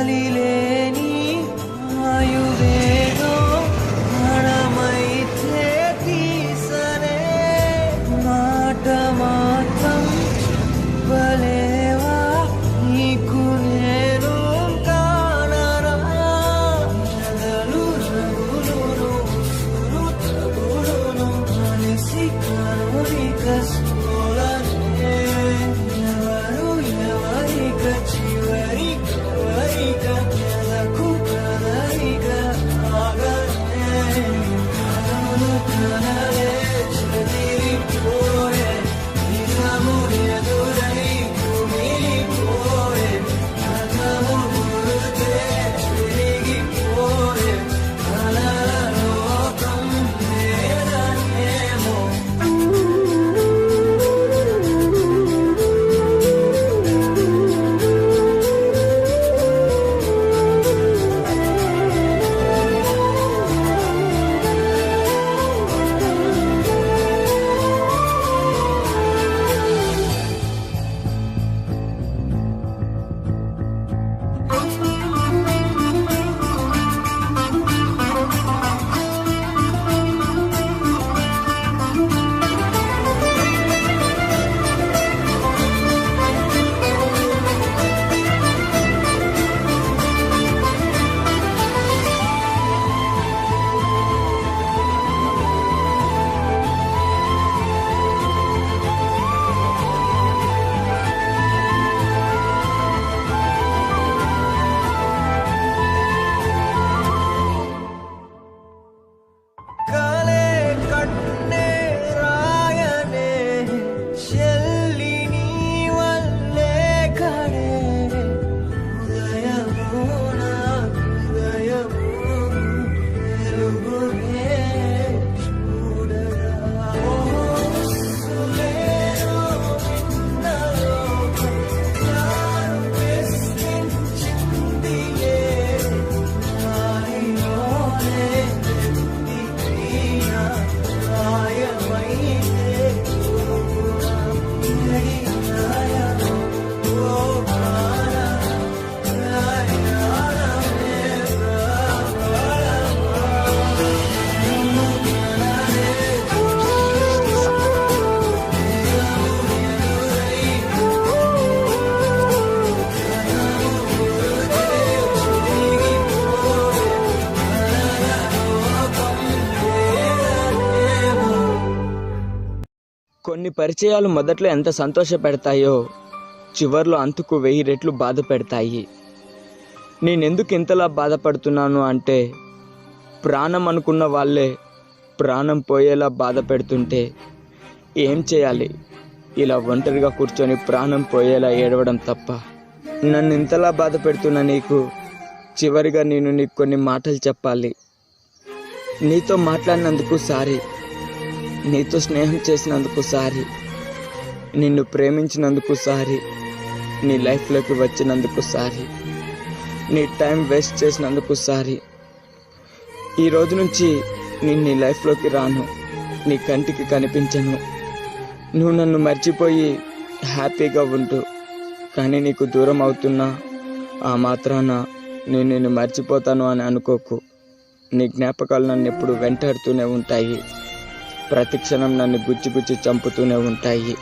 గాలిలేని ఆయువేదో ప్రాణమైతే తీసనే మాట మాత్రం చెప్పలేవా నీకు నేను కానరా ఎదలు రగులును ఉసురు తగులును కలిసి కనురిక సోలనే ఎవరు ఎవరిక చివరి కవరిక ఎదకు కదలిక ఆగనే కనులు కనలే చెదిరిపోయే నిజము ఎదురై కుమిలిపోయే కథము గుర్తే తిరిగిపోయే కలల లోకం లేదనేమో కలే కన్నే రాయనే చెల్లి నీ వల్లే కడే హృదయము నా హృదయము వెలుగునే చూడగా సులేనో విన్నలో యారు వెస్తించిందిలే నాలోనే కొన్ని పరిచయాలు మొదట్లో ఎంత సంతోషపెడతాయో చివర్లో అంతకు 1000 రెట్లు బాధ పెడతాయి. నేనెందుకు ఇంతలా బాధపడుతున్నాను అంటే ప్రాణం అనుకున్న వాళ్ళే ప్రాణం పోయేలా బాధ పెడుతుంటే ఏం చేయాలి? ఇలా ఒంటరిగా కూర్చొని ప్రాణం పోయేలా ఏడవడం తప్ప. నన్ను ఇంతలా బాధ పెడుతున్న నీకు చివరిగా నేను నీకు కొన్ని మాటలు చెప్పాలి. నీతో మాట్లాడినందుకు సారీ, నీతో స్నేహం చేసినందుకు సారీ, నిన్ను ప్రేమించినందుకు సారీ, నీ లైఫ్లోకి వచ్చినందుకు సారీ, నీ టైం వేస్ట్ చేసినందుకు సారీ. ఈ రోజు నుంచి నేను నీ లైఫ్లోకి రాను, నీ కంటికి కనిపించను. నువ్వు నన్ను మర్చిపోయి హ్యాపీగా ఉండు. కానీ నీకు దూరం అవుతున్నా ఆ మాత్రాన నేను నిన్ను మర్చిపోతాను అని అనుకోకు. నీ జ్ఞాపకాలు నన్ను ఎప్పుడు వెంటాడుతూనే ఉంటాయి. ప్రతి క్షణం నన్ను గుచ్చి చంపుతూనే ఉంటాయి.